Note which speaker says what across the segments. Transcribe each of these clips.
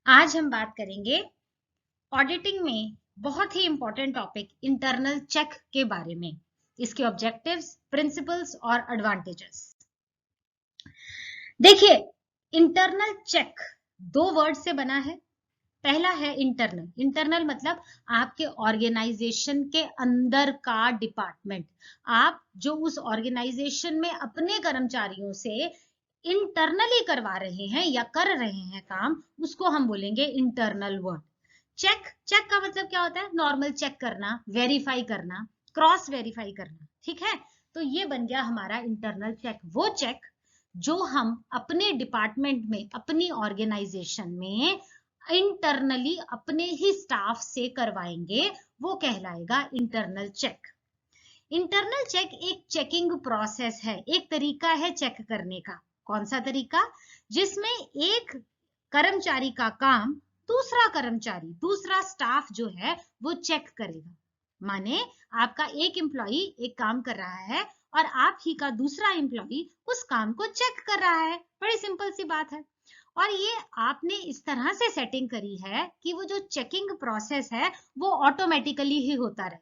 Speaker 1: आज हम बात करेंगे ऑडिटिंग में बहुत ही इंपॉर्टेंट टॉपिक इंटरनल चेक के बारे में, इसके ऑब्जेक्टिव्स, प्रिंसिपल्स और एडवांटेजेस। देखिए, इंटरनल चेक दो वर्ड से बना है। पहला है इंटरनल। इंटरनल मतलब आपके ऑर्गेनाइजेशन के अंदर का डिपार्टमेंट, आप जो उस ऑर्गेनाइजेशन में अपने कर्मचारियों से इंटरनली करवा रहे हैं या कर रहे हैं काम, उसको हम बोलेंगे इंटरनल वर्क। चेक, चेक का मतलब क्या होता है? नॉर्मल चेक करना, वेरीफाई करना, क्रॉस वेरीफाई करना, ठीक है। तो ये बन गया हमारा इंटरनल चेक। वो चेक जो हम अपने डिपार्टमेंट में, अपनी ऑर्गेनाइजेशन में इंटरनली अपने ही स्टाफ से करवाएंगे, वो कहलाएगा इंटरनल चेक। इंटरनल चेक एक चेकिंग प्रोसेस है, एक तरीका है चेक करने का। कौन सा तरीका? जिसमें एक कर्मचारी का काम दूसरा कर्मचारी, दूसरा स्टाफ जो है वो चेक करेगा। माने आपका एक एम्प्लॉई एक काम कर रहा है और आप ही का दूसरा एम्प्लॉई उस काम को चेक कर रहा है। बड़ी सिंपल सी बात है। और ये आपने इस तरह से सेटिंग करी है कि वो जो चेकिंग प्रोसेस है वो ऑटोमेटिकली ही होता रहे।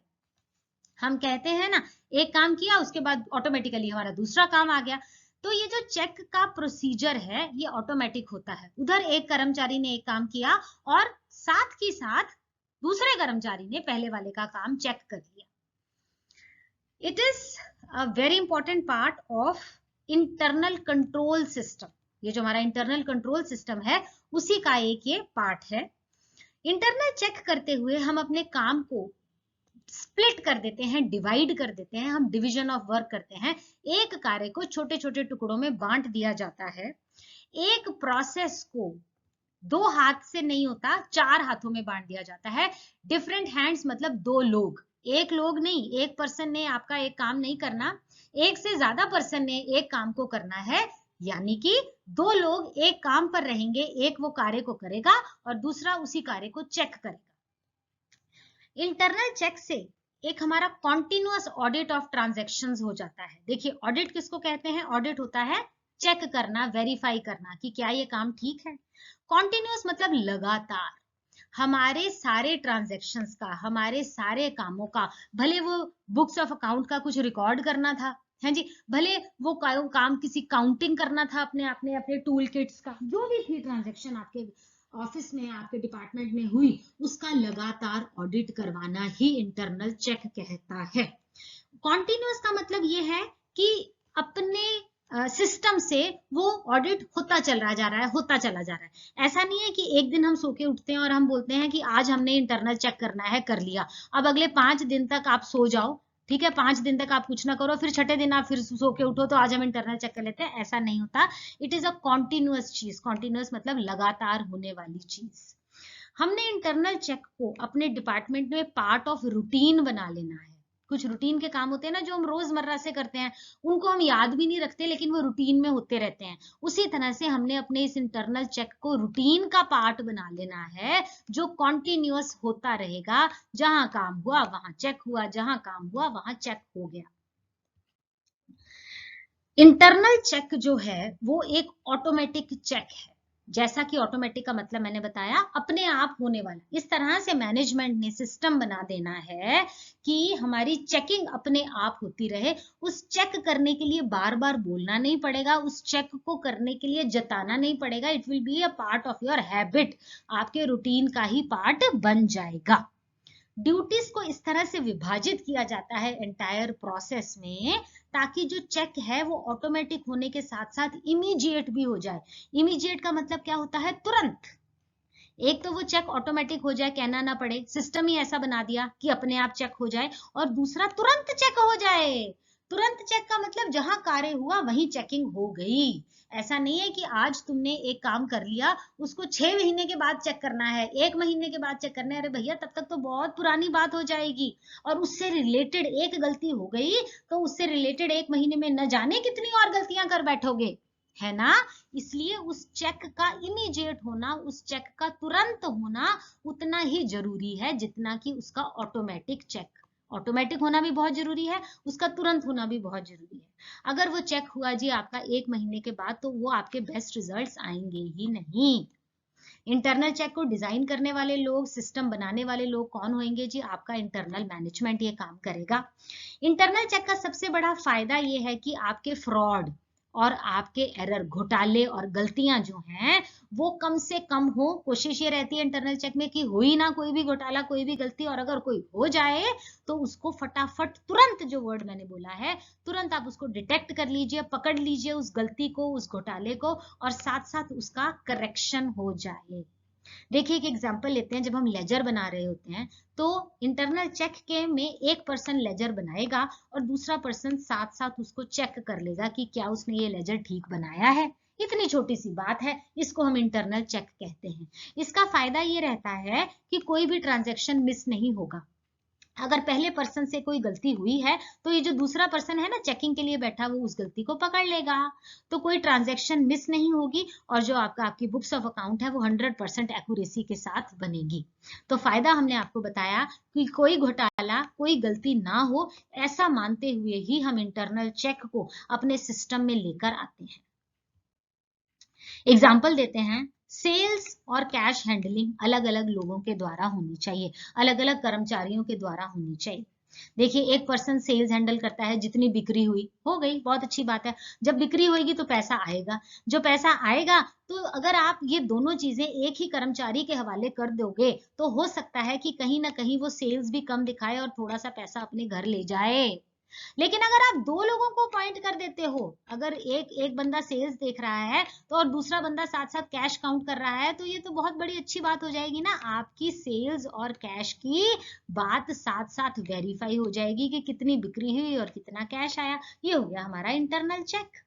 Speaker 1: हम कहते हैं ना, एक काम किया उसके बाद ऑटोमेटिकली हमारा दूसरा काम आ गया। तो ये जो चेक का प्रोसीजर है ये ऑटोमेटिक होता है। उधर एक कर्मचारी ने एक काम किया और साथ ही साथ दूसरे कर्मचारी ने पहले वाले का काम चेक कर लिया। It is a very important part of internal control system. ये जो हमारा इंटरनल कंट्रोल सिस्टम है उसी का एक ये पार्ट है। इंटरनल चेक करते हुए हम अपने काम को स्प्लिट कर देते हैं, डिवाइड कर देते हैं, हम डिवीजन ऑफ वर्क करते हैं। एक कार्य को छोटे छोटे टुकड़ों में बांट दिया जाता है। एक प्रोसेस को दो हाथ से नहीं होता, चार हाथों में बांट दिया जाता है। डिफरेंट हैंड्स मतलब दो लोग, एक लोग नहीं, एक पर्सन ने आपका एक काम नहीं करना, एक से ज्यादा पर्सन ने एक काम को करना है। यानी कि दो लोग एक काम पर रहेंगे, एक वो कार्य को करेगा और दूसरा उसी कार्य को चेक करेगा। इंटरनल चेक से एक हमारा कॉन्टिन्यूअस ऑडिट ऑफ ट्रांजैक्शंस हो जाता है। देखिए, ऑडिट किसको कहते हैं? ऑडिट होता है चेक करना, वेरीफाई करना कि क्या ये काम ठीक है। कॉन्टिन्यूअस मतलब लगातार हमारे सारे ट्रांजैक्शंस का, हमारे सारे कामों का, भले वो बुक्स ऑफ अकाउंट का कुछ रिकॉर्ड करना था, है जी, भले वो काम किसी काउंटिंग करना था अपने अपने अपने टूल किट्स का, जो भी थी ट्रांजैक्शन आपके ऑफिस में, आपके डिपार्टमेंट में हुई, उसका लगातार ऑडिट करवाना ही इंटरनल चेक कहता है। कॉन्टिन्यूअस का मतलब ये है कि अपने सिस्टम से वो ऑडिट होता चल रहा जा रहा है, होता चला जा रहा है। ऐसा नहीं है कि एक दिन हम सो के उठते हैं और हम बोलते हैं कि आज हमने इंटरनल चेक करना है, कर लिया, अब अगले 5 दिन तक आप सो जाओ, ठीक है, 5 दिन तक आप कुछ ना करो, फिर छठे दिन आप फिर सो के उठो तो आज हम इंटरनल चेक कर लेते हैं। ऐसा नहीं होता। इट इज अ कॉन्टिन्यूअस चीज। कॉन्टिन्यूअस मतलब लगातार होने वाली चीज। हमने इंटरनल चेक को अपने डिपार्टमेंट में पार्ट ऑफ रूटीन बना लेना है। कुछ रूटीन के काम होते हैं ना जो हम रोजमर्रा से करते हैं, उनको हम याद भी नहीं रखते लेकिन वो रूटीन में होते रहते हैं। उसी तरह से हमने अपने इस इंटरनल चेक को रूटीन का पार्ट बना लेना है, जो कॉन्टिन्यूअस होता रहेगा। जहां काम हुआ वहां चेक हुआ, जहां काम हुआ वहां चेक हो गया। इंटरनल चेक जो है वो एक ऑटोमेटिक चेक है। जैसा कि ऑटोमेटिक का मतलब मैंने बताया, अपने आप होने वाला। इस तरह से मैनेजमेंट ने सिस्टम बना देना है कि हमारी चेकिंग अपने आप होती रहे। उस चेक करने के लिए बार बार बोलना नहीं पड़ेगा, उस चेक को करने के लिए जताना नहीं पड़ेगा। It will be a part of your habit, आपके रूटीन का ही पार्ट बन जाएगा। ड्यूटीज को इस तरह से विभाजित किया जाता है एंटायर प्रोसेस में, ताकि जो चेक है वो ऑटोमेटिक होने के साथ साथ इमीडिएट भी हो जाए। इमीडिएट का मतलब क्या होता है? तुरंत। एक तो वो चेक ऑटोमेटिक हो जाए, कहना ना पड़े, सिस्टम ही ऐसा बना दिया कि अपने आप चेक हो जाए, और दूसरा तुरंत चेक हो जाए। तुरंत चेक का मतलब जहां कार्य हुआ वहीं चेकिंग हो गई। ऐसा नहीं है कि आज तुमने एक काम कर लिया, उसको 6 महीने के बाद चेक करना है, 1 महीने के बाद चेक करना है। अरे भैया, तब तक तो बहुत पुरानी बात हो जाएगी। और उससे रिलेटेड एक गलती हो गई तो उससे रिलेटेड 1 महीने में न जाने कितनी और गलतियां कर बैठोगे, है ना। इसलिए उस चेक का इमीडिएट होना, उस चेक का तुरंत होना उतना ही जरूरी है जितना कि उसका ऑटोमेटिक चेक। ऑटोमेटिक होना भी बहुत जरूरी है, उसका तुरंत होना भी बहुत जरूरी है। अगर वो चेक हुआ जी आपका 1 महीने के बाद, तो वो आपके बेस्ट रिजल्ट्स आएंगे ही नहीं। इंटरनल चेक को डिजाइन करने वाले लोग, सिस्टम बनाने वाले लोग कौन होंगे जी? आपका इंटरनल मैनेजमेंट ये काम करेगा। इंटरनल चेक का सबसे बड़ा फायदा ये है कि आपके फ्रॉड और आपके एरर, घोटाले और गलतियां जो हैं वो कम से कम हो। कोशिश ये रहती है इंटरनल चेक में कि हो ही ना कोई भी घोटाला, कोई भी गलती, और अगर कोई हो जाए तो उसको फटाफट तुरंत, जो वर्ड मैंने बोला है, तुरंत आप उसको डिटेक्ट कर लीजिए, पकड़ लीजिए उस गलती को, उस घोटाले को, और साथ साथ उसका करेक्शन हो जाए। देखिए एक एग्जांपल लेते हैं। जब हम लेजर बना रहे होते हैं तो इंटरनल चेक के में एक पर्सन लेजर बनाएगा और दूसरा पर्सन साथ साथ उसको चेक कर लेगा कि क्या उसने ये लेजर ठीक बनाया है। इतनी छोटी सी बात है, इसको हम इंटरनल चेक कहते हैं। इसका फायदा ये रहता है कि कोई भी ट्रांजैक्शन मिस नहीं होगा। अगर पहले पर्सन से कोई गलती हुई है तो ये जो दूसरा पर्सन है ना चेकिंग के लिए बैठा, वो उस गलती को पकड़ लेगा, तो कोई ट्रांजैक्शन मिस नहीं होगी, और जो आपकी बुक्स ऑफ अकाउंट है वो 100% एक्यूरेसी के साथ बनेगी। तो फायदा हमने आपको बताया कि कोई घोटाला, कोई गलती ना हो, ऐसा मानते हुए ही हम इंटरनल चेक को अपने सिस्टम में लेकर आते हैं। एग्जाम्पल देते हैं। सेल्स और कैश हैंडलिंग अलग अलग लोगों के द्वारा होनी चाहिए, अलग अलग कर्मचारियों के द्वारा होनी चाहिए। देखिए एक पर्सन सेल्स हैंडल करता है, जितनी बिक्री हुई हो गई, बहुत अच्छी बात है। जब बिक्री होगी तो पैसा आएगा, जो पैसा आएगा तो अगर आप ये दोनों चीजें एक ही कर्मचारी के हवाले कर दोगे तो हो सकता है कि कहीं ना कहीं वो सेल्स भी कम दिखाए और थोड़ा सा पैसा अपने घर ले जाए। लेकिन अगर आप दो लोगों को अपॉइंट कर देते हो, अगर एक बंदा सेल्स देख रहा है तो और दूसरा बंदा साथ साथ कैश काउंट कर रहा है, तो ये तो बहुत बड़ी अच्छी बात हो जाएगी ना। आपकी सेल्स और कैश की बात साथ साथ वेरीफाई हो जाएगी कि कितनी बिक्री हुई और कितना कैश आया। ये हो गया हमारा इंटरनल चेक।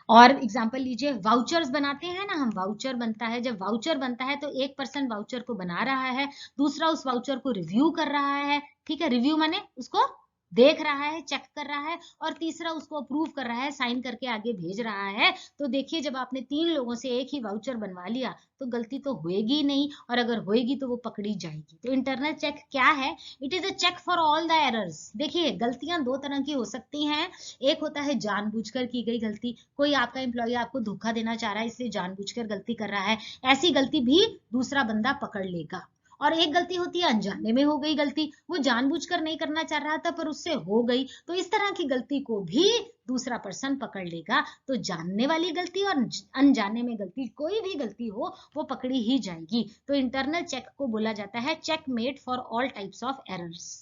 Speaker 1: और एग्जांपल लीजिए, वाउचर्स बनाते हैं ना हम, वाउचर बनता है। जब वाउचर बनता है तो एक पर्सन वाउचर को बना रहा है, दूसरा उस वाउचर को रिव्यू कर रहा है, ठीक है, रिव्यू माने उसको देख रहा है, चेक कर रहा है, और तीसरा उसको अप्रूव कर रहा है, साइन करके आगे भेज रहा है। तो देखिए जब आपने 3 लोगों से एक ही वाउचर बनवा लिया तो गलती तो होएगी नहीं, और अगर होएगी तो वो पकड़ी जाएगी। तो इंटरनल चेक क्या है? It is a check for all the errors. देखिए गलतियां दो तरह की हो सकती हैं। एक होता है जानबूझकर की गई गलती, कोई आपका एम्प्लॉय आपको धोखा देना चाह रहा है इसलिए जानबूझकर गलती कर रहा है, ऐसी गलती भी दूसरा बंदा पकड़ लेगा। और एक गलती होती है अनजाने में हो गई गलती, वो जानबूझकर नहीं करना चाह रहा था पर उससे हो गई, तो इस तरह की गलती को भी दूसरा पर्सन पकड़ लेगा। तो जानने वाली गलती और अनजाने में गलती, कोई भी गलती हो वो पकड़ी ही जाएगी। तो इंटरनल चेक को बोला जाता है check made for all types of errors.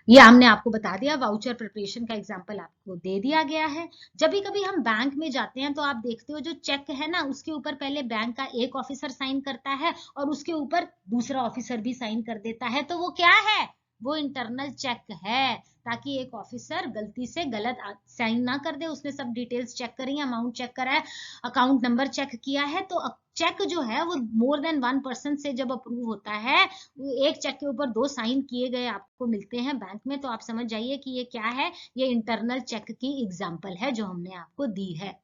Speaker 1: ये हमने आपको बता दिया, वाउचर प्रिपरेशन का एग्जांपल आपको दे दिया गया है। जब भी कभी हम बैंक में जाते हैं तो आप देखते हो जो चेक है ना, उसके ऊपर पहले बैंक का एक ऑफिसर साइन करता है और उसके ऊपर दूसरा ऑफिसर भी साइन कर देता है। तो वो क्या है? वो इंटरनल चेक है, ताकि एक ऑफिसर गलती से गलत साइन ना कर दे। उसने सब डिटेल्स चेक करी, अमाउंट चेक करा है, अकाउंट नंबर चेक किया है, तो चेक जो है वो मोर देन 1 पर्सन से जब अप्रूव होता है, एक चेक के ऊपर 2 साइन किए गए आपको मिलते हैं बैंक में, तो आप समझ जाइए कि ये क्या है, ये इंटरनल चेक की एग्जांपल है जो हमने आपको दी है।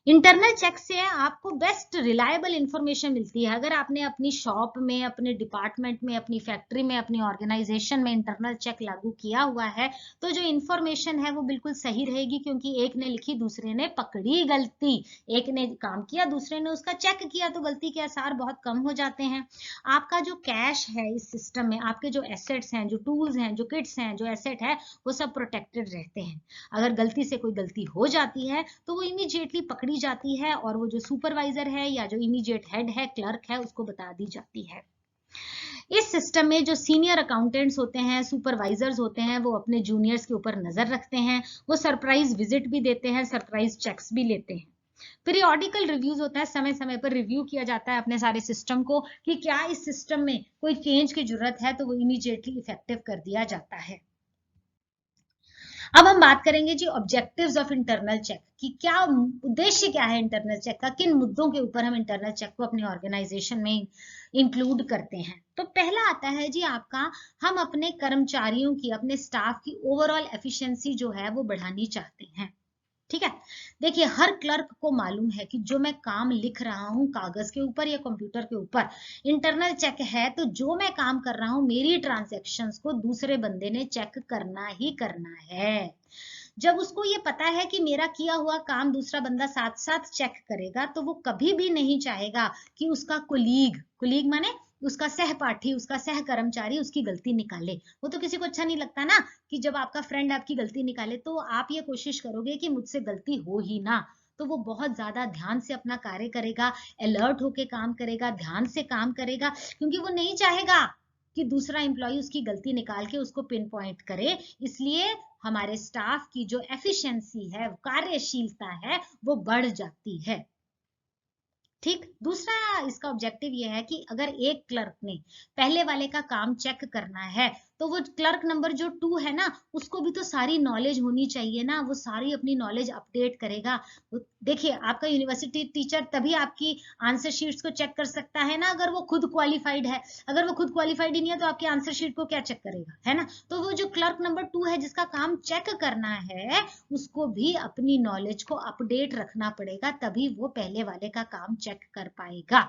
Speaker 1: इंटरनल चेक से आपको बेस्ट रिलायबल इंफॉर्मेशन मिलती है। अगर आपने अपनी शॉप में, अपने डिपार्टमेंट में, अपनी फैक्ट्री में, अपनी ऑर्गेनाइजेशन में इंटरनल चेक लागू किया हुआ है तो जो इंफॉर्मेशन है वो बिल्कुल सही रहेगी, क्योंकि एक ने लिखी दूसरे ने पकड़ी गलती, एक ने काम किया दूसरे ने उसका चेक किया, तो गलती के आसार बहुत कम हो जाते हैं। आपका जो कैश है इस सिस्टम में, आपके जो एसेट्स हैं, जो टूल्स हैं, जो किट्स हैं, जो एसेट है, वो सब प्रोटेक्टेड रहते हैं। अगर गलती से कोई गलती हो जाती है तो वो इमीडिएटली पकड़ी जाती है और वो जो सुपरवाइजर है या जो इमीडिएट हेड है, क्लर्क है, उसको बता दी जाती है। इस सिस्टम में जो सीनियर अकाउंटेंट्स होते हैं, सुपरवाइजर्स होते हैं, वो अपने जूनियर्स के ऊपर नजर रखते हैं, वो सरप्राइज विजिट भी देते हैं, सरप्राइज चेक्स भी लेते हैं। पीरियोडिकल रिव्यूज होता है, समय समय पर रिव्यू किया जाता है अपने सारे सिस्टम को कि क्या इस सिस्टम में कोई चेंज की जरूरत है, तो वो इमीडिएटली इफेक्टिव कर दिया जाता है। अब हम बात करेंगे जी ऑब्जेक्टिव्स ऑफ इंटरनल चेक कि क्या उद्देश्य क्या है इंटरनल चेक का, किन मुद्दों के ऊपर हम इंटरनल चेक को अपनी ऑर्गेनाइजेशन में इंक्लूड करते हैं। तो पहला आता है जी आपका, हम अपने कर्मचारियों की, अपने स्टाफ की ओवरऑल एफिशिएंसी जो है वो बढ़ानी चाहते हैं। ठीक है, देखिए हर क्लर्क को मालूम है कि जो मैं काम लिख रहा हूं कागज के ऊपर या कंप्यूटर के ऊपर, इंटरनल चेक है तो जो मैं काम कर रहा हूं मेरी ट्रांजैक्शंस को दूसरे बंदे ने चेक करना ही करना है। जब उसको ये पता है कि मेरा किया हुआ काम दूसरा बंदा साथ साथ चेक करेगा, तो वो कभी भी नहीं चाहेगा कि उसका कुलीग माने उसका सहपाठी, उसका सहकर्मचारी उसकी गलती निकाले। वो तो किसी को अच्छा नहीं लगता ना कि जब आपका फ्रेंड आपकी गलती निकाले, तो आप ये कोशिश करोगे कि मुझसे गलती हो ही ना। तो वो बहुत ज्यादा ध्यान से अपना कार्य करेगा, अलर्ट होके काम करेगा, ध्यान से काम करेगा, क्योंकि वो नहीं चाहेगा कि दूसरा एम्प्लॉय उसकी गलती निकाल के उसको पिन पॉइंट करे। इसलिए हमारे स्टाफ की जो एफिशिएंसी है, कार्यशीलता है, वो बढ़ जाती है। ठीक। दूसरा इसका ऑब्जेक्टिव ये है कि अगर एक क्लर्क ने पहले वाले का काम चेक करना है, तो वो क्लर्क नंबर जो 2 है ना, उसको भी तो सारी नॉलेज होनी चाहिए ना, वो सारी अपनी नॉलेज अपडेट करेगा। देखिए, आपका यूनिवर्सिटी टीचर तभी आपकी आंसर शीट्स को चेक कर सकता है ना, अगर वो खुद क्वालिफाइड है। अगर वो खुद क्वालिफाइड ही नहीं है तो आपकी आंसर शीट को क्या चेक करेगा, है ना। तो वो जो क्लर्क नंबर 2 है, जिसका काम चेक करना है, उसको भी अपनी नॉलेज को अपडेट रखना पड़ेगा, तभी वो पहले वाले का काम चेक कर पाएगा।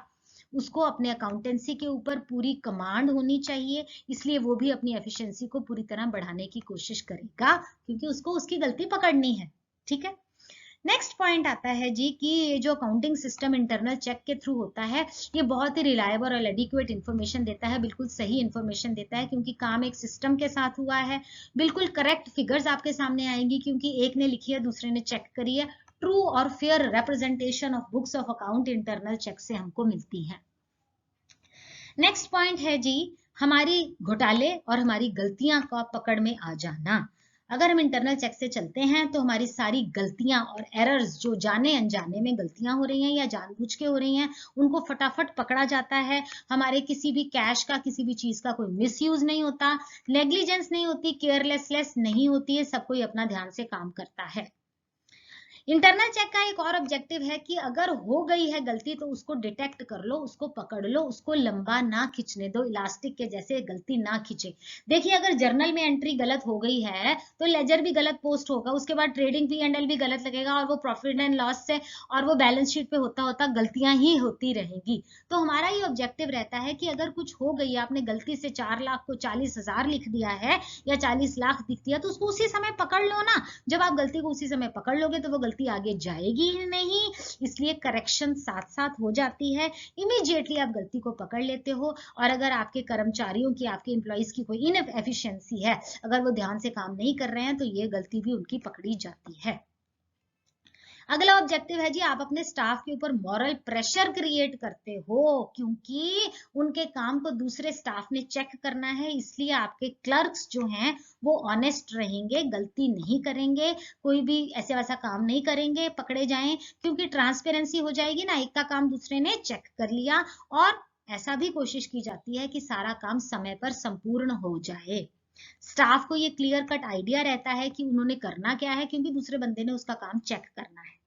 Speaker 1: उसको अपने अकाउंटेंसी के ऊपर पूरी कमांड होनी चाहिए, इसलिए वो भी अपनी एफिशिएंसी को पूरी तरह बढ़ाने की कोशिश करेगा, क्योंकि उसको उसकी गलती पकड़नी है। ठीक है। नेक्स्ट पॉइंट आता है जी कि ये जो अकाउंटिंग सिस्टम इंटरनल चेक के थ्रू होता है, ये बहुत ही रिलायबल और एडिक्वेट इन्फॉर्मेशन देता है, बिल्कुल सही इन्फॉर्मेशन देता है, क्योंकि काम एक सिस्टम के साथ हुआ है। बिल्कुल करेक्ट फिगर्स आपके सामने आएंगी, क्योंकि एक ने लिखी है, दूसरे ने चेक करी है। ट्रू और fair representation of books of account internal check से हमको मिलती है। नेक्स्ट पॉइंट है जी हमारी घोटाले और हमारी गलतियां का पकड़ में आ जाना। अगर हम इंटरनल चेक से चलते हैं, तो हमारी सारी गलतियां और एरर्स जो जाने अनजाने में गलतियां हो रही हैं या जानबूझ के हो रही हैं, उनको फटाफट पकड़ा जाता है। हमारे किसी भी कैश का, किसी भी चीज का कोई मिसयूज नहीं होता, नेग्लिजेंस नहीं होती, केयरलेसनेस नहीं होती है, सब कोई अपना ध्यान से काम करता है। इंटरनल चेक का एक और ऑब्जेक्टिव है कि अगर हो गई है गलती, तो उसको डिटेक्ट कर लो, उसको पकड़ लो, उसको लंबा ना खींचने दो, इलास्टिक के जैसे गलती ना खींचे। देखिए, अगर जर्नल में एंट्री गलत हो गई है, तो लेजर भी गलत पोस्ट होगा, उसके बाद ट्रेडिंग P&L भी गलत लगेगा, और वो प्रॉफिट एंड लॉस से और वो बैलेंस शीट पे होता होता गलतियां ही होती रहेंगी। तो हमारा ये ऑब्जेक्टिव रहता है कि अगर कुछ हो गई, आपने गलती से 4 लाख को 40,000 लिख दिया है, या 40 लाख दिख दिया, तो उसको उसी समय पकड़ लो ना। जब आप गलती को उसी समय पकड़ लोगे, तो वो गलती आगे जाएगी ही नहीं, इसलिए करेक्शन साथ साथ हो जाती है। इमीडिएटली आप गलती को पकड़ लेते हो, और अगर आपके कर्मचारियों की, आपके एम्प्लॉइज की कोई इनएफिशिएंसी है, अगर वो ध्यान से काम नहीं कर रहे हैं, तो ये गलती भी उनकी पकड़ी जाती है। अगला ऑब्जेक्टिव है जी, आप अपने स्टाफ के ऊपर मॉरल प्रेशर क्रिएट करते हो, क्योंकि उनके काम को दूसरे स्टाफ ने चेक करना है, इसलिए आपके क्लर्क्स जो हैं वो ऑनेस्ट रहेंगे, गलती नहीं करेंगे, कोई भी ऐसे वैसा काम नहीं करेंगे पकड़े जाएं, क्योंकि ट्रांसपेरेंसी हो जाएगी ना, एक का काम दूसरे ने चेक कर लिया। और ऐसा भी कोशिश की जाती है कि सारा काम समय पर संपूर्ण हो जाए। स्टाफ को ये क्लियर कट आइडिया रहता है कि उन्होंने करना क्या है, क्योंकि दूसरे बंदे ने उसका काम चेक करना है।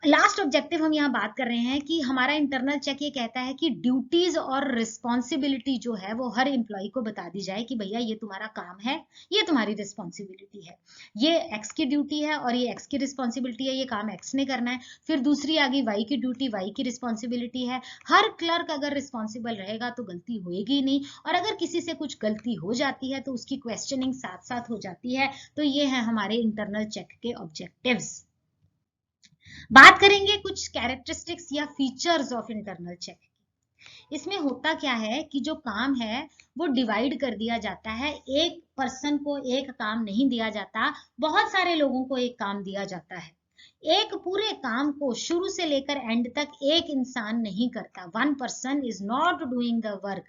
Speaker 1: लास्ट ऑब्जेक्टिव हम यहाँ बात कर रहे हैं कि हमारा इंटरनल चेक ये कहता है कि ड्यूटीज और रिस्पॉन्सिबिलिटी जो है वो हर एम्प्लॉय को बता दी जाए कि भैया ये तुम्हारा काम है, ये तुम्हारी रिस्पॉन्सिबिलिटी है, ये एक्स की ड्यूटी है और ये एक्स की रिस्पॉन्सिबिलिटी है, ये काम एक्स ने करना है। फिर दूसरी आ गई वाई की ड्यूटी, वाई की रिस्पॉन्सिबिलिटी है। हर क्लर्क अगर रिस्पॉन्सिबल रहेगा तो गलती होएगी नहीं, और अगर किसी से कुछ गलती हो जाती है तो उसकी क्वेश्चनिंग साथ साथ हो जाती है। तो ये है हमारे इंटरनल चेक के ऑब्जेक्टिव्स। बात करेंगे कुछ कैरेक्टरिस्टिक्स या फीचर्स ऑफ इंटरनल चेक। इसमें होता क्या है कि जो काम है वो डिवाइड कर दिया जाता है, एक पर्सन को एक काम नहीं दिया जाता, बहुत सारे लोगों को एक काम दिया जाता है। एक पूरे काम को शुरू से लेकर एंड तक एक इंसान नहीं करता, one person is not doing the work.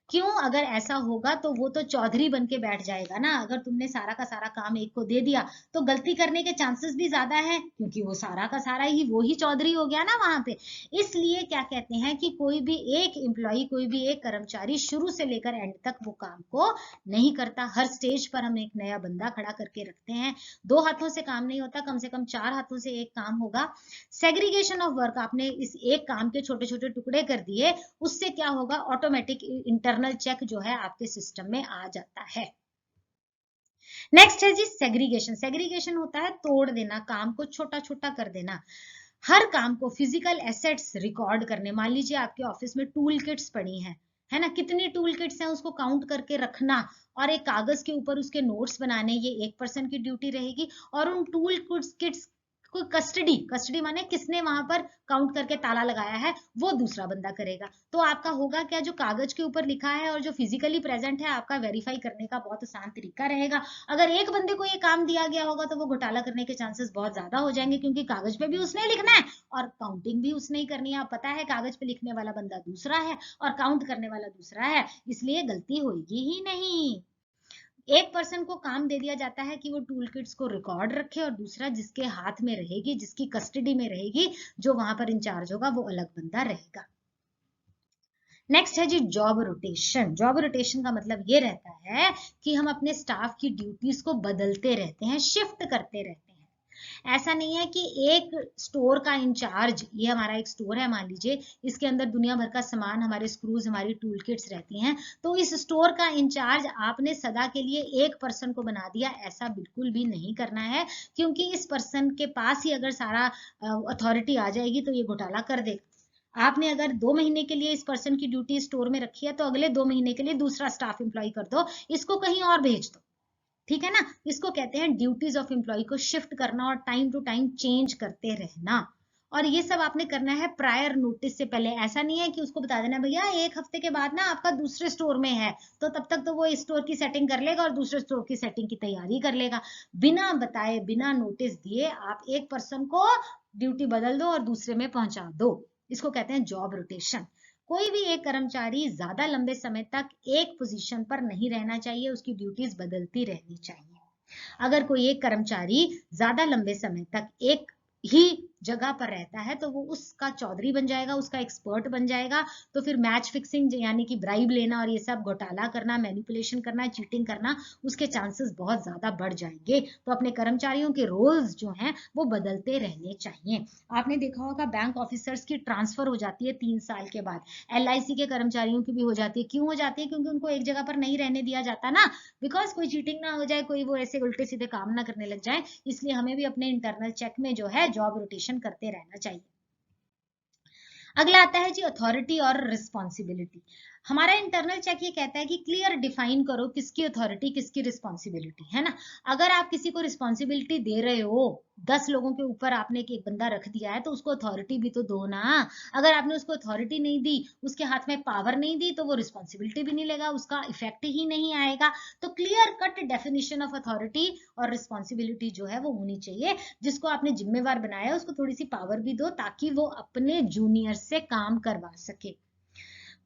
Speaker 1: क्यों? अगर ऐसा होगा तो वो तो चौधरी बन के बैठ जाएगा ना। अगर तुमने सारा का सारा काम एक को दे दिया, तो गलती करने के चांसेस भी ज्यादा है, क्योंकि वो सारा का सारा ही वो ही चौधरी हो गया ना वहां पे। इसलिए क्या कहते हैं कि कोई भी एक एम्प्लॉय, कोई भी एक कर्मचारी शुरू से लेकर एंड तक वो काम को नहीं करता। हर स्टेज पर हम एक नया बंदा खड़ा करके रखते हैं। 2 हाथों से काम नहीं होता, कम से कम 4 हाथों से एक काम होगा। सेग्रीगेशन ऑफ वर्क, आपने इस एक काम के छोटे छोटे टुकड़े कर दिए, उससे क्या होगा, ऑटोमेटिक इंटरनल चेक जो है आपके सिस्टम में आ जाता है। नेक्स्ट है जी सेग्रीगेशन। सेग्रीगेशन होता है तोड़ देना, काम को छोटा छोटा कर देना। हर काम को फिजिकल एसेट्स रिकॉर्ड करने, मान लीजिए आपके ऑफिस में टूल किट्स पड़ी हैं, है ना, कितनी टूल किट्स हैं उसको काउंट करके रखना और एक कागज के ऊपर उसके नोट्स बनाने, ये एक पर्सन की ड्यूटी रहेगी। और उन टूल किट्स को कस्टडी माने किसने वहां पर काउंट करके ताला लगाया है, वो दूसरा बंदा करेगा। तो आपका होगा क्या, जो कागज के ऊपर लिखा है और जो फिजिकली प्रेजेंट है, आपका वेरीफाई करने का बहुत आसान तरीका रहेगा। अगर एक बंदे को ये काम दिया गया होगा तो वो घोटाला करने के चांसेस बहुत ज्यादा हो जाएंगे, क्योंकि कागज पे भी उसने लिखना है और काउंटिंग भी उसने ही करनी है। आप पता है कागज पे लिखने वाला बंदा दूसरा है और काउंट करने वाला दूसरा है, इसलिए गलती होगी ही नहीं। एक पर्सन को काम दे दिया जाता है कि वो टूल किट्स को रिकॉर्ड रखे, और दूसरा जिसके हाथ में रहेगी, जिसकी कस्टडी में रहेगी, जो वहां पर इंचार्ज होगा, वो अलग बंदा रहेगा। नेक्स्ट है जी जॉब रोटेशन। जॉब रोटेशन का मतलब ये रहता है कि हम अपने स्टाफ की ड्यूटीज को बदलते रहते हैं, शिफ्ट करते रहते हैं। ऐसा नहीं है कि एक स्टोर का इंचार्ज, ये हमारा एक स्टोर है मान लीजिए, इसके अंदर दुनिया भर का सामान, हमारे स्क्रूज, हमारी टूल किट्स रहती हैं, तो इस स्टोर का इंचार्ज आपने सदा के लिए एक पर्सन को बना दिया, ऐसा बिल्कुल भी नहीं करना है, क्योंकि इस पर्सन के पास ही अगर सारा अथॉरिटी आ जाएगी तो ये घोटाला कर देगा। आपने अगर 2 महीने के लिए इस पर्सन की ड्यूटी स्टोर में रखी है, तो अगले 2 महीने के लिए दूसरा स्टाफ एम्प्लॉय कर दो, इसको कहीं और भेज दो, ठीक है ना। इसको कहते हैं ड्यूटीज ऑफ एम्प्लॉय को शिफ्ट करना और टाइम टू टाइम चेंज करते रहना। और ये सब आपने करना है प्रायर नोटिस से पहले। ऐसा नहीं है कि उसको बता देना भैया 1 हफ्ते के बाद ना आपका दूसरे स्टोर में है, तो तब तक तो वो इस स्टोर की सेटिंग कर लेगा और दूसरे स्टोर की सेटिंग की तैयारी कर लेगा। बिना बताए, बिना नोटिस दिए आप एक पर्सन को ड्यूटी बदल दो और दूसरे में पहुंचा दो, इसको कहते हैं जॉब रोटेशन। कोई भी एक कर्मचारी ज्यादा लंबे समय तक एक पोजीशन पर नहीं रहना चाहिए, उसकी ड्यूटीज बदलती रहनी चाहिए। अगर कोई एक कर्मचारी ज्यादा लंबे समय तक एक ही जगह पर रहता है, तो वो उसका चौधरी बन जाएगा, उसका एक्सपर्ट बन जाएगा। तो फिर मैच फिक्सिंग यानी कि ब्राइब लेना और ये सब घोटाला करना, मैनिपुलेशन करना, चीटिंग करना, उसके चांसेस बहुत ज्यादा बढ़ जाएंगे। तो अपने कर्मचारियों के रोल्स जो हैं वो बदलते रहने चाहिए। आपने देखा होगा बैंक ऑफिसर्स की ट्रांसफर हो जाती है 3 साल के बाद, LIC के कर्मचारियों की भी हो जाती है। क्यों हो जाती है? क्योंकि उनको एक जगह पर नहीं रहने दिया जाता ना, बिकॉज कोई चीटिंग ना हो जाए, कोई वो ऐसे उल्टे सीधे काम ना करने लग जाए। इसलिए हमें भी अपने इंटरनल चेक में जो है जॉब रोटेशन करते रहना चाहिए। अगला आता है जी अथॉरिटी और रिस्पॉन्सिबिलिटी। हमारा इंटरनल चेक ये कहता है कि क्लियर डिफाइन करो किसकी अथॉरिटी किसकी रिस्पॉन्सिबिलिटी है ना। अगर आप किसी को रिस्पॉन्सिबिलिटी दे रहे हो, 10 लोगों के ऊपर आपने एक बंदा रख दिया है, तो उसको अथॉरिटी भी तो दो ना। अगर आपने उसको अथॉरिटी नहीं दी, उसके हाथ में पावर नहीं दी, तो वो रिस्पॉन्सिबिलिटी भी नहीं लेगा, उसका इफेक्ट ही नहीं आएगा। तो clear cut definition of authority और रिस्पॉन्सिबिलिटी जो है वो होनी चाहिए। जिसको आपने जिम्मेवार बनाया है उसको थोड़ी सी पावर भी दो, ताकि वो अपने जूनियर से काम करवा सके।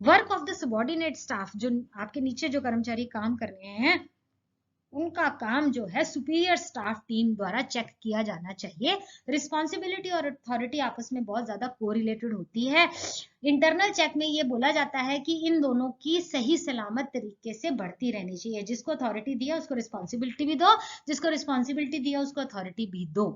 Speaker 1: Work of the subordinate staff, जो आपके नीचे जो कर्मचारी काम कर रहे हैं, उनका काम जो है सुपीरियर स्टाफ टीम द्वारा चेक किया जाना चाहिए। रिस्पॉन्सिबिलिटी और अथॉरिटी आपस में बहुत ज्यादा कोरिलेटेड होती है। इंटरनल चेक में ये बोला जाता है कि इन दोनों की सही सलामत तरीके से बढ़ती रहनी चाहिए। जिसको अथॉरिटी दिया उसको रिस्पॉन्सिबिलिटी भी दो, जिसको रिस्पॉन्सिबिलिटी दिया उसको अथॉरिटी भी दो।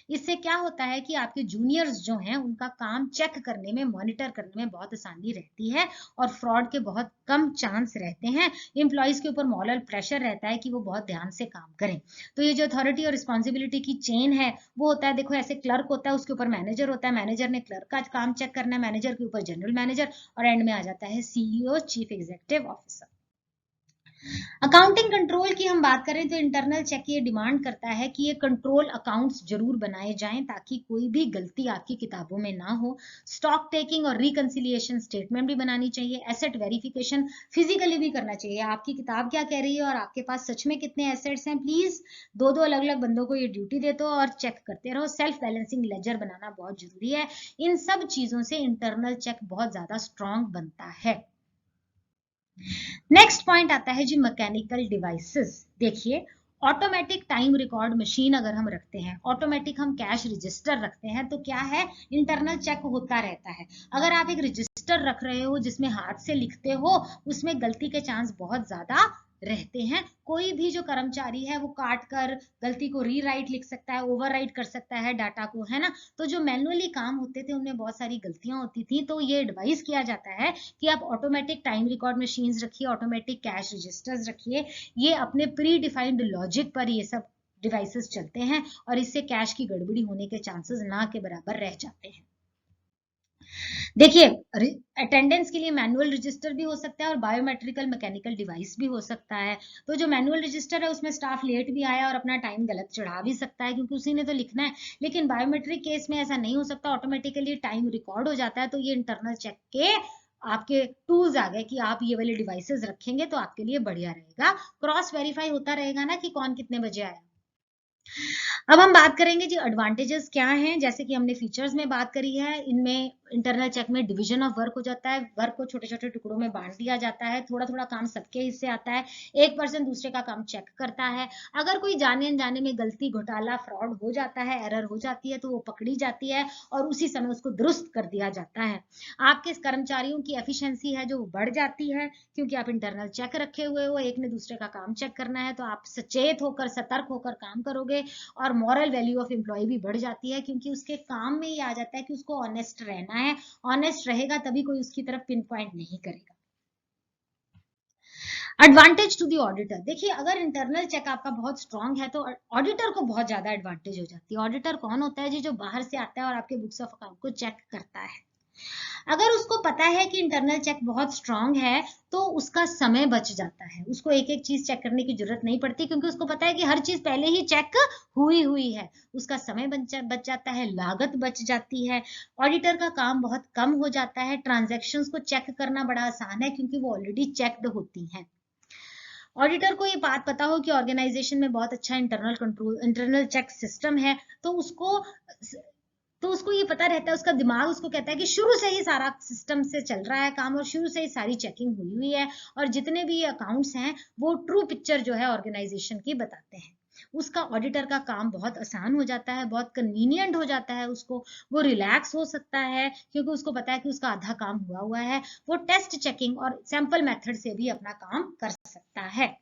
Speaker 1: इससे क्या होता है कि आपके जूनियर्स जो हैं उनका काम चेक करने में, मॉनिटर करने में बहुत आसानी रहती है और फ्रॉड के बहुत कम चांस रहते हैं। एम्प्लॉइज के ऊपर मॉरल प्रेशर रहता है कि वो बहुत ध्यान से काम करें। तो ये जो अथॉरिटी और रिस्पॉन्सिबिलिटी की चेन है वो होता है, देखो ऐसे क्लर्क होता है, उसके ऊपर मैनेजर होता है, मैनेजर ने क्लर्क का काम चेक करना है, मैनेजर के ऊपर जनरल मैनेजर, और एंड में आ जाता है CEO, chief executive officer. Accounting control की हम बात करें तो इंटरनल चेक ये डिमांड करता है कि ये कंट्रोल अकाउंट्स जरूर बनाए जाएं, ताकि कोई भी गलती आपकी किताबों में ना हो। स्टॉक टेकिंग और रिकंसिलिएशन स्टेटमेंट भी बनानी चाहिए। एसेट वेरिफिकेशन फिजिकली भी करना चाहिए। आपकी किताब क्या कह रही है और आपके पास सच में कितने एसेट्स हैं, प्लीज 2-2 अलग-अलग बंदों को ये ड्यूटी दे दो और चेक करते रहो। सेल्फ बैलेंसिंग लेजर बनाना बहुत जरूरी है। इन सब चीजों से इंटरनल चेक बहुत ज्यादा स्ट्रॉन्ग बनता है। नेक्स्ट पॉइंट आता है जी मैकेनिकल डिवाइसेस। देखिए, ऑटोमेटिक टाइम रिकॉर्ड मशीन अगर हम रखते हैं, ऑटोमेटिक हम कैश रजिस्टर रखते हैं, तो क्या है, इंटरनल चेक होता रहता है। अगर आप एक रजिस्टर रख रहे हो जिसमें हाथ से लिखते हो, उसमें गलती के चांस बहुत ज्यादा रहते हैं। कोई भी जो कर्मचारी है वो काट कर गलती को रीराइट लिख सकता है, ओवरराइट कर सकता है डाटा को, है ना। तो जो मैनुअली काम होते थे उनमें बहुत सारी गलतियां होती थी। तो ये एडवाइस किया जाता है कि आप ऑटोमेटिक टाइम रिकॉर्ड मशीन्स रखिए, ऑटोमेटिक कैश रजिस्टर्स रखिए। ये अपने प्री डिफाइंड लॉजिक पर ये सब डिवाइसेस चलते हैं और इससे कैश की गड़बड़ी होने के चांसेस ना के बराबर रह जाते हैं। देखिए, अटेंडेंस के लिए मैनुअल रजिस्टर भी हो सकता है और बायोमेट्रिकल मैकेनिकल डिवाइस भी हो सकता है। तो जो मैनुअल रजिस्टर है उसमें स्टाफ लेट भी आया और अपना टाइम गलत चढ़ा भी सकता है क्योंकि उसी ने तो लिखना है। लेकिन बायोमेट्रिक केस में ऐसा नहीं हो सकता, ऑटोमेटिकली टाइम रिकॉर्ड हो जाता है। तो ये इंटरनल चेक के आपके टूल्स आ गए कि आप ये वाले डिवाइसेस रखेंगे तो आपके लिए बढ़िया रहेगा। क्रॉस वेरीफाई होता रहेगा ना कि कौन कितने बजे आया। अब हम बात करेंगे जी एडवांटेजेस क्या हैं। जैसे कि हमने फीचर्स में बात करी है, इनमें इंटरनल चेक में डिवीजन ऑफ वर्क हो जाता है, वर्क को छोटे छोटे टुकड़ों में बांट दिया जाता है, थोड़ा थोड़ा काम सबके हिस्से आता है, एक पर्सन दूसरे का काम चेक करता है। अगर कोई जाने अनजाने में गलती, घोटाला, फ्रॉड हो जाता है, एरर हो जाती है, तो वो पकड़ी जाती है और उसी समय उसको दुरुस्त कर दिया जाता है। आपके कर्मचारियों की एफिशिएंसी है जो बढ़ जाती है क्योंकि आप इंटरनल चेक रखे हुए हो, एक ने दूसरे का काम चेक करना है तो आप सचेत होकर, सतर्क होकर काम करोगे। और मॉरल वैल्यू ऑफ एम्प्लॉय भी बढ़ जाती है क्योंकि उसके काम में ये आ जाता है कि उसको ऑनेस्ट रहना है। ऑनेस्ट रहेगा तभी कोई उसकी तरफ पिन पॉइंट नहीं करेगा। एडवांटेज टू दी ऑडिटर, देखिए अगर इंटरनल चेक आपका बहुत स्ट्रांग है तो ऑडिटर को बहुत ज्यादा एडवांटेज हो जाती है। ऑडिटर कौन होता है जी? जो बाहर से आता है और आपके बुक्स ऑफ अकाउंट को चेक करता है। अगर उसको पता है कि इंटरनल चेक बहुत स्ट्रांग है तो उसका समय बच जाता है, उसको एक एक चीज चेक करने की जरूरत नहीं पड़ती क्योंकि उसको पता है कि हर चीज पहले ही चेक हुई है। उसका समय बच जाता है, लागत बच जाती है। ऑडिटर का काम बहुत कम हो जाता है, ट्रांजैक्शंस को चेक करना बड़ा आसान है क्योंकि वो ऑलरेडी चेक्ड होती हैं। ऑडिटर को ये बात पता हो कि ऑर्गेनाइजेशन में बहुत अच्छा इंटरनल चेक सिस्टम है तो उसको ये पता रहता है, उसका दिमाग उसको कहता है कि शुरू से ही सारा सिस्टम से चल रहा है काम और शुरू से ही सारी चेकिंग हुई है और जितने भी अकाउंट्स हैं वो ट्रू पिक्चर जो है ऑर्गेनाइजेशन की बताते हैं। उसका ऑडिटर का काम बहुत आसान हो जाता है, बहुत कन्वीनियंट हो जाता है उसको। वो रिलैक्स हो सकता है क्योंकि उसको पता है कि उसका आधा काम हुआ हुआ है। वो टेस्ट चेकिंग और सैंपल मेथड से भी अपना काम कर सकता है।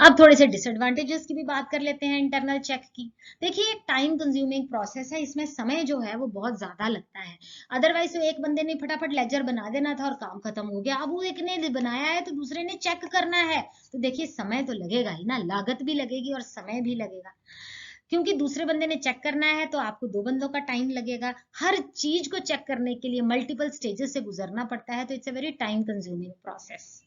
Speaker 1: अब थोड़े से डिसएडवांटेजेस की भी बात कर लेते हैं इंटरनल चेक की। देखिए एक टाइम कंज्यूमिंग प्रोसेस है, इसमें समय जो है वो बहुत ज्यादा लगता है। अदरवाइज तो एक बंदे ने फटाफट लेजर बना देना था और काम खत्म हो गया। अब वो एक ने बनाया है तो दूसरे ने चेक करना है, तो देखिए समय तो लगेगा ही ना, लागत भी लगेगी और समय भी लगेगा। क्योंकि दूसरे बंदे ने चेक करना है तो आपको दो बंदों का टाइम लगेगा। हर चीज को चेक करने के लिए मल्टीपल स्टेजेस से गुजरना पड़ता है, तो it's a very time consuming process.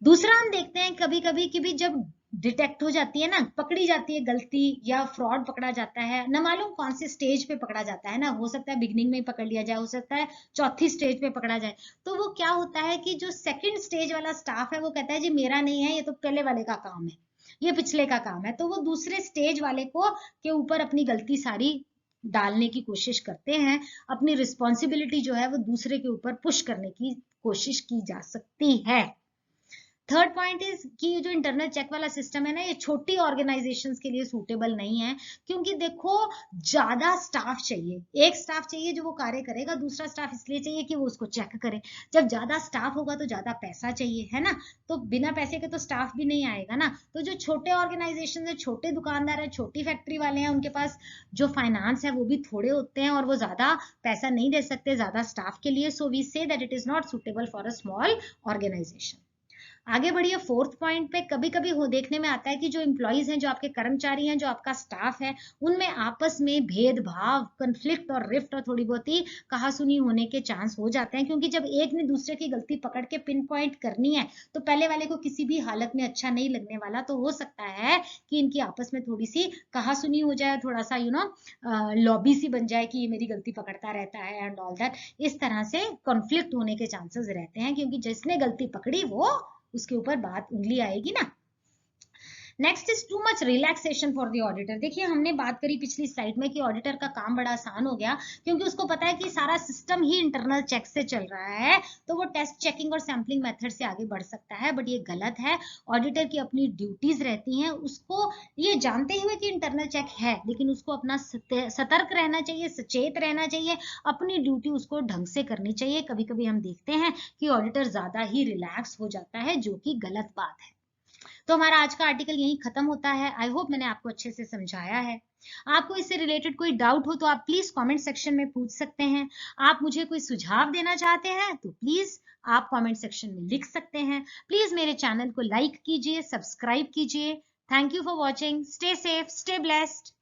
Speaker 1: दूसरा हम देखते हैं कभी कभी कि भी जब डिटेक्ट हो जाती है ना, पकड़ी जाती है गलती या फ्रॉड पकड़ा जाता है, न मालूम कौन से स्टेज पे पकड़ा जाता है ना, हो सकता है बिगनिंग में ही पकड़ लिया जाए, हो सकता है चौथी स्टेज पे पकड़ा जाए। तो वो क्या होता है कि जो सेकंड स्टेज वाला स्टाफ है वो कहता है जी मेरा नहीं है, ये तो पहले वाले का काम है, ये पिछले का काम है। तो वो दूसरे स्टेज वाले को के ऊपर अपनी गलती सारी डालने की कोशिश करते हैं। अपनी रिस्पॉन्सिबिलिटी जो है वो दूसरे के ऊपर पुश करने की कोशिश की जा सकती है। थर्ड पॉइंट इज कि जो इंटरनल चेक वाला सिस्टम है ना, ये छोटी ऑर्गेनाइजेशंस के लिए सूटेबल नहीं है क्योंकि देखो ज्यादा स्टाफ चाहिए, एक स्टाफ चाहिए जो वो कार्य करेगा, दूसरा स्टाफ इसलिए चाहिए कि वो उसको चेक करे। जब ज्यादा स्टाफ होगा तो ज्यादा पैसा चाहिए है ना, तो बिना पैसे के तो स्टाफ भी नहीं आएगा ना। तो जो छोटे ऑर्गेनाइजेशन है, छोटे दुकानदार है, छोटी फैक्ट्री वाले हैं, उनके पास जो फाइनेंस है वो भी थोड़े होते हैं और वो ज्यादा पैसा नहीं दे सकते ज्यादा स्टाफ के लिए। So we say that it is not suitable for a small organization. आगे बढ़िए फोर्थ पॉइंट पे, कभी कभी हो देखने में आता है कि जो एम्प्लॉयज हैं, जो आपके कर्मचारी हैं, जो आपका स्टाफ है, उनमें आपस में भेदभाव, कंफ्लिक्ट और रिफ्ट और थोड़ी बहुत ही कहासुनी होने के चांस हो जाते हैं क्योंकि जब एक ने दूसरे की गलती पकड़ के पिन पॉइंट करनी है तो पहले वाले को किसी भी हालत में अच्छा नहीं लगने वाला। तो हो सकता है कि इनकी आपस में थोड़ी सी कहासुनी हो जाए, थोड़ा सा लॉबी सी बन जाए कि ये मेरी गलती पकड़ता रहता है एंड ऑल दैट। इस तरह से कॉन्फ्लिक्ट होने के चांसेस रहते हैं क्योंकि जिसने गलती पकड़ी वो उसके ऊपर बात उंगली आएगी ना। Next is too much relaxation for the auditor. देखिए हमने बात करी पिछली स्लाइड में कि ऑडिटर का काम बड़ा आसान हो गया क्योंकि उसको पता है कि सारा सिस्टम ही इंटरनल चेक से चल रहा है, तो वो टेस्ट चेकिंग और सैम्पलिंग मेथड से आगे बढ़ सकता है। बट ये गलत है, ऑडिटर की अपनी ड्यूटीज रहती हैं, उसको ये जानते हुए कि इंटरनल चेक है लेकिन उसको अपना सतर्क रहना चाहिए, सचेत रहना चाहिए, अपनी ड्यूटी उसको ढंग से करनी चाहिए। कभी कभी हम देखते हैं कि ऑडिटर ज्यादा ही रिलैक्स हो जाता है जो कि गलत बात है। तो हमारा आज का आर्टिकल यहीं खत्म होता है। आई होप मैंने आपको अच्छे से समझाया है। आपको इससे रिलेटेड कोई डाउट हो तो आप प्लीज कमेंट सेक्शन में पूछ सकते हैं। आप मुझे कोई सुझाव देना चाहते हैं तो प्लीज आप कमेंट सेक्शन में लिख सकते हैं। प्लीज मेरे चैनल को लाइक कीजिए, सब्सक्राइब कीजिए। Thank you for watching. Stay safe, stay blessed.